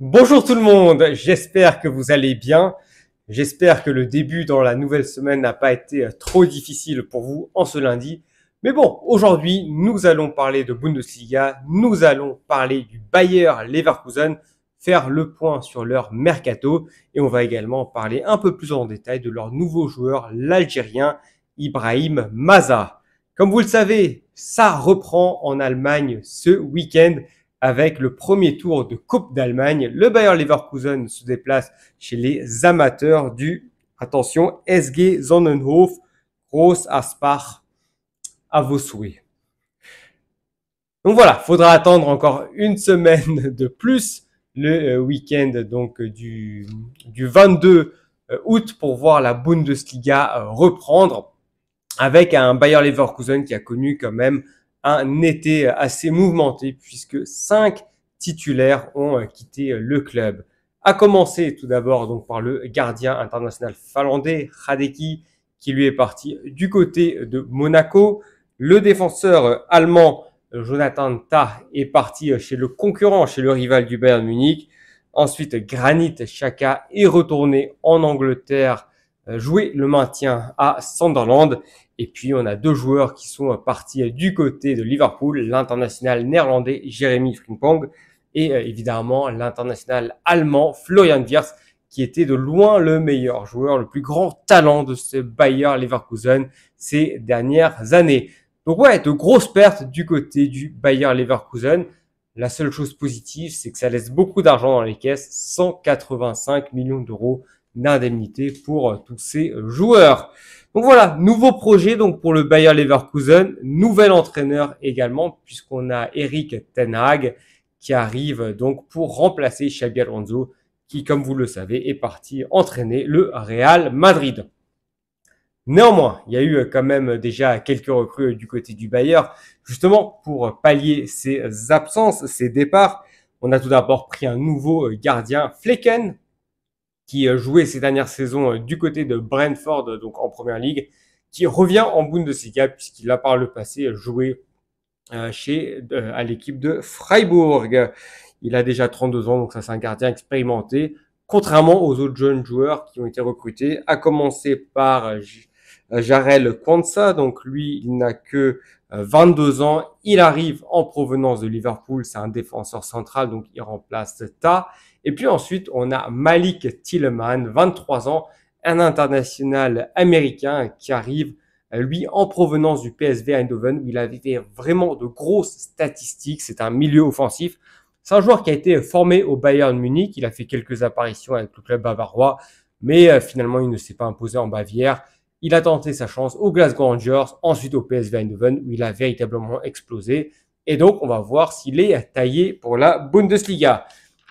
Bonjour tout le monde, j'espère que vous allez bien. J'espère que le début dans la nouvelle semaine n'a pas été trop difficile pour vous en ce lundi. Mais bon, aujourd'hui, nous allons parler de Bundesliga, nous allons parler du Bayer Leverkusen, faire le point sur leur mercato et on va également parler un peu plus en détail de leur nouveau joueur, l'Algérien Ibrahim Maza. Comme vous le savez, ça reprend en Allemagne ce week-end avec le premier tour de Coupe d'Allemagne. Le Bayer Leverkusen se déplace chez les amateurs du, attention, SG Sonnenhof, Groß Aspach, à vos souhaits. Donc voilà, faudra attendre encore une semaine de plus, le week-end donc du 22 août pour voir la Bundesliga reprendre avec un Bayer Leverkusen qui a connu quand même un été assez mouvementé puisque 5 titulaires ont quitté le club. À commencer tout d'abord donc par le gardien international finlandais Hradecki qui lui est parti du côté de Monaco. Le défenseur allemand Jonathan Tah est parti chez le concurrent, chez le rival du Bayern Munich. Ensuite, Granit Xhaka est retourné en Angleterre jouer le maintien à Sunderland. Et puis, on a deux joueurs qui sont partis du côté de Liverpool, l'international néerlandais Jeremy Frimpong et évidemment l'international allemand Florian Wirtz, qui était de loin le meilleur joueur, le plus grand talent de ce Bayer Leverkusen ces dernières années. Donc ouais, de grosses pertes du côté du Bayer Leverkusen. La seule chose positive, c'est que ça laisse beaucoup d'argent dans les caisses, 185 millions d'euros d'indemnité pour tous ces joueurs. Donc voilà, nouveau projet donc pour le Bayer Leverkusen, nouvel entraîneur également puisqu'on a Erik ten Hag qui arrive donc pour remplacer Xabi Alonso qui, comme vous le savez, est parti entraîner le Real Madrid. Néanmoins, il y a eu quand même déjà quelques recrues du côté du Bayer, justement pour pallier ces absences, ces départs. On a tout d'abord pris un nouveau gardien, Flecken, qui jouait ces dernières saisons du côté de Brentford, donc en Première Ligue, qui revient en Bundesliga puisqu'il a par le passé joué à l'équipe de Freiburg. Il a déjà 32 ans, donc ça c'est un gardien expérimenté, contrairement aux autres jeunes joueurs qui ont été recrutés, à commencer par Jarel Quansah, donc lui il n'a que 22 ans, il arrive en provenance de Liverpool, c'est un défenseur central, donc il remplace Ta. Et puis ensuite, on a Malik Tilleman, 23 ans, un international américain qui arrive, lui, en provenance du PSV Eindhoven, où il avait vraiment de grosses statistiques. C'est un milieu offensif. C'est un joueur qui a été formé au Bayern Munich. Il a fait quelques apparitions avec le club bavarois, mais finalement, il ne s'est pas imposé en Bavière. Il a tenté sa chance au Glasgow Rangers, ensuite au PSV Eindhoven, où il a véritablement explosé. Et donc, on va voir s'il est taillé pour la Bundesliga.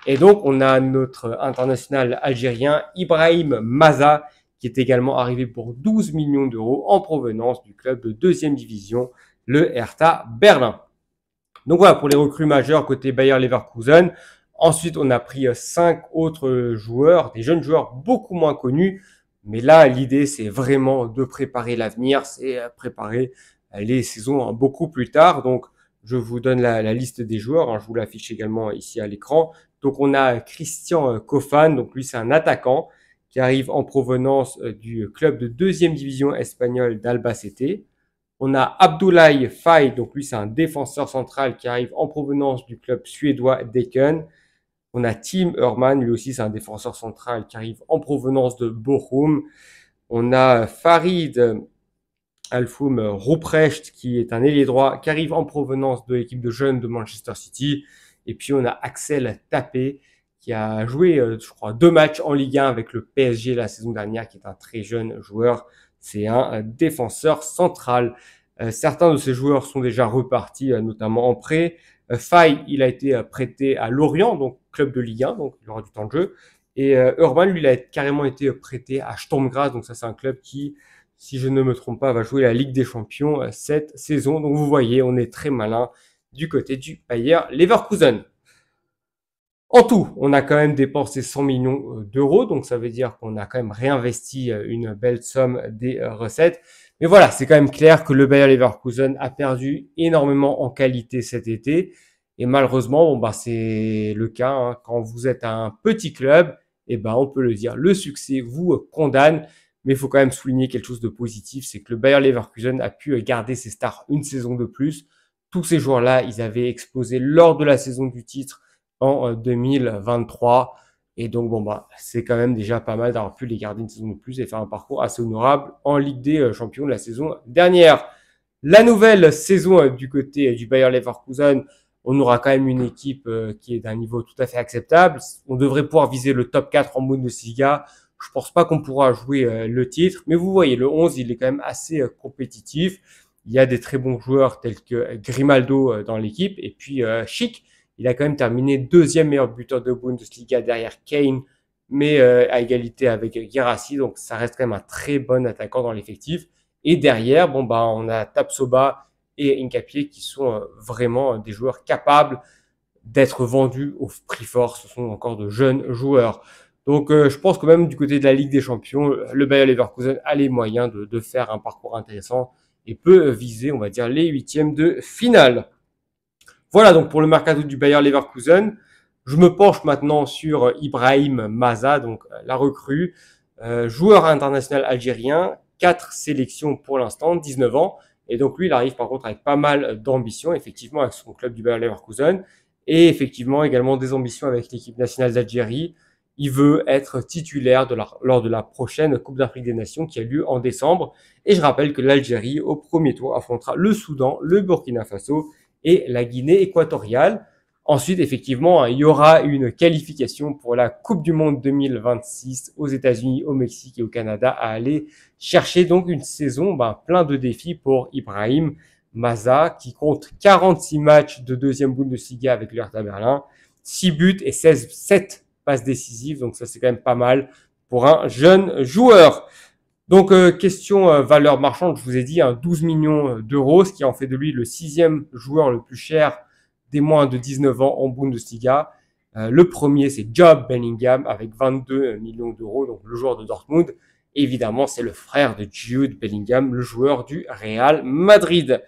Et donc, on a notre international algérien Ibrahim Maza, qui est également arrivé pour 12 millions d'euros en provenance du club de deuxième division, le Hertha Berlin. Donc voilà, pour les recrues majeures côté Bayer Leverkusen. Ensuite, on a pris 5 autres joueurs, des jeunes joueurs beaucoup moins connus. Mais là, l'idée, c'est vraiment de préparer l'avenir, c'est préparer les saisons beaucoup plus tard. Donc, je vous donne la liste des joueurs, je vous l'affiche également ici à l'écran. Donc, on a Christian Kofan, donc lui, c'est un attaquant qui arrive en provenance du club de deuxième division espagnole d'Albacete. On a Abdoulaye Faye, donc lui, c'est un défenseur central qui arrive en provenance du club suédois d'Eken. On a Tim Herman, lui aussi, c'est un défenseur central qui arrive en provenance de Bochum. On a Farid Alfoum Ruprecht, qui est un ailier droit, qui arrive en provenance de l'équipe de jeunes de Manchester City. Et puis, on a Axel Tapé, qui a joué, je crois, 2 matchs en Ligue 1 avec le PSG la saison dernière, qui est un très jeune joueur. C'est un défenseur central. Certains de ces joueurs sont déjà repartis, notamment en prêt. Faye, il a été prêté à Lorient, donc club de Ligue 1, donc il aura du temps de jeu. Et Urban, lui, il a carrément été prêté à Sturm Graz, donc ça c'est un club qui, si je ne me trompe pas, va jouer la Ligue des Champions cette saison. Donc vous voyez, on est très malin du côté du Bayer Leverkusen. En tout, on a quand même dépensé 100 millions d'euros, donc ça veut dire qu'on a quand même réinvesti une belle somme des recettes. Mais voilà, c'est quand même clair que le Bayer Leverkusen a perdu énormément en qualité cet été. Et malheureusement, bon, bah, c'est le cas, hein. Quand vous êtes un petit club, eh ben, on peut le dire, le succès vous condamne. Mais il faut quand même souligner quelque chose de positif, c'est que le Bayer Leverkusen a pu garder ses stars une saison de plus. Tous ces joueurs-là, ils avaient explosé lors de la saison du titre en 2023. Et donc, bon, bah, c'est quand même déjà pas mal d'avoir pu les garder une saison de plus et faire un parcours assez honorable en Ligue des Champions de la saison dernière. La nouvelle saison du côté du Bayer Leverkusen, on aura quand même une équipe qui est d'un niveau tout à fait acceptable. On devrait pouvoir viser le top 4 en Bundesliga. Je pense pas qu'on pourra jouer le titre, mais vous voyez, le 11, il est quand même assez compétitif. Il y a des très bons joueurs tels que Grimaldo dans l'équipe et puis Schick. Il a quand même terminé deuxième meilleur buteur de Bundesliga derrière Kane, mais à égalité avec Guirassy. Donc ça reste quand même un très bon attaquant dans l'effectif. Et derrière, bon bah on a Tapsoba et Nkapie qui sont vraiment des joueurs capables d'être vendus au prix fort. Ce sont encore de jeunes joueurs. Donc je pense que même du côté de la Ligue des Champions, le Bayer Leverkusen a les moyens de faire un parcours intéressant et peut viser, on va dire, les huitièmes de finale. Voilà donc pour le mercato du Bayer Leverkusen. Je me penche maintenant sur Ibrahim Maza, donc la recrue, joueur international algérien, 4 sélections pour l'instant, 19 ans. Et donc lui, il arrive par contre avec pas mal d'ambition, effectivement, avec son club du Bayer Leverkusen. Et effectivement, également des ambitions avec l'équipe nationale d'Algérie. Il veut être titulaire lors de la prochaine Coupe d'Afrique des Nations qui a lieu en décembre. Et je rappelle que l'Algérie, au premier tour, affrontera le Soudan, le Burkina Faso et la Guinée équatoriale. Ensuite, effectivement, il y aura une qualification pour la Coupe du Monde 2026 aux États-Unis, au Mexique et au Canada à aller chercher donc une saison plein de défis pour Ibrahim Maza qui compte 46 matchs de deuxième Bundesliga avec le Hertha Berlin, 6 buts et 7 passes décisives. Donc ça, c'est quand même pas mal pour un jeune joueur. Donc, question valeur marchande, je vous ai dit, 12 millions d'euros, ce qui en fait de lui le 6e joueur le plus cher des moins de 19 ans en Bundesliga. Le premier, c'est Jude Bellingham avec 22 millions d'euros, donc le joueur de Dortmund. Évidemment, c'est le frère de Jude Bellingham, le joueur du Real Madrid.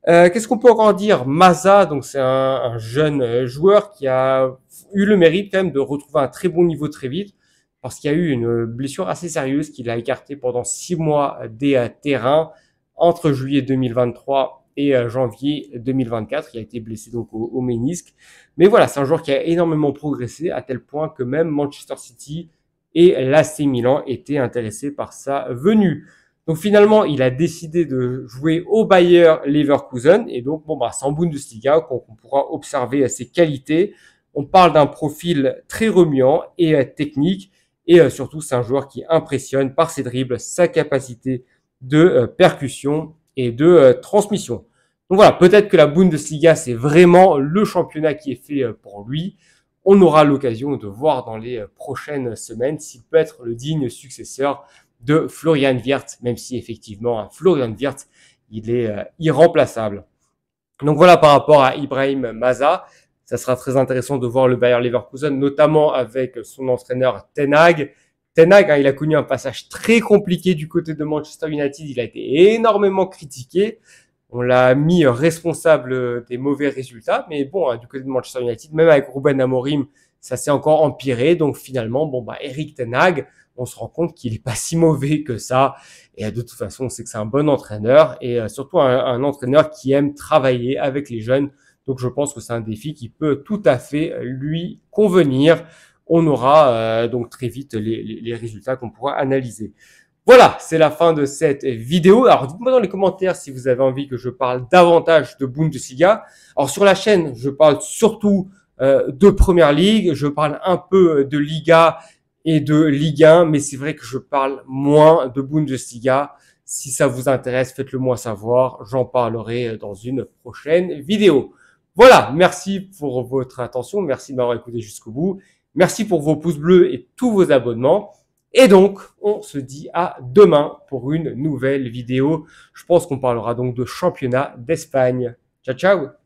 Qu'est-ce qu'on peut encore dire? Maza, donc c'est un jeune joueur qui a eu le mérite quand même de retrouver un très bon niveau très vite, parce qu'il y a eu une blessure assez sérieuse qui l'a écarté pendant 6 mois des terrains entre juillet 2023 et janvier 2024. Il a été blessé donc au ménisque. Mais voilà, c'est un joueur qui a énormément progressé à tel point que même Manchester City et l'AC Milan étaient intéressés par sa venue. Donc finalement, il a décidé de jouer au Bayer Leverkusen et donc c'est en Bundesliga qu'on pourra observer ses qualités. On parle d'un profil très remuant et technique. Et surtout, c'est un joueur qui impressionne par ses dribbles, sa capacité de percussion et de transmission. Donc voilà, peut-être que la Bundesliga, c'est vraiment le championnat qui est fait pour lui. On aura l'occasion de voir dans les prochaines semaines s'il peut être le digne successeur de Florian Wirtz, même si effectivement, Florian Wirtz, il est irremplaçable. Donc voilà par rapport à Ibrahim Maza. Ça sera très intéressant de voir le Bayer Leverkusen, notamment avec son entraîneur Ten Hag. Ten Hag, il a connu un passage très compliqué du côté de Manchester United. Il a été énormément critiqué. On l'a mis responsable des mauvais résultats. Mais bon, du côté de Manchester United, même avec Ruben Amorim, ça s'est encore empiré. Donc finalement, Eric Ten Hag, on se rend compte qu'il est pas si mauvais que ça. Et de toute façon, on sait que c'est un bon entraîneur et surtout un entraîneur qui aime travailler avec les jeunes. Donc je pense que c'est un défi qui peut tout à fait lui convenir. On aura donc très vite les résultats qu'on pourra analyser. Voilà, c'est la fin de cette vidéo. Alors dites-moi dans les commentaires si vous avez envie que je parle davantage de Bundesliga. Alors sur la chaîne, je parle surtout de Première Ligue, je parle un peu de Liga et de Ligue 1, mais c'est vrai que je parle moins de Bundesliga. Si ça vous intéresse, faites-le moi savoir. J'en parlerai dans une prochaine vidéo. Voilà, merci pour votre attention, merci de m'avoir écouté jusqu'au bout, merci pour vos pouces bleus et tous vos abonnements. Et donc, on se dit à demain pour une nouvelle vidéo. Je pense qu'on parlera donc de championnat d'Espagne. Ciao, ciao!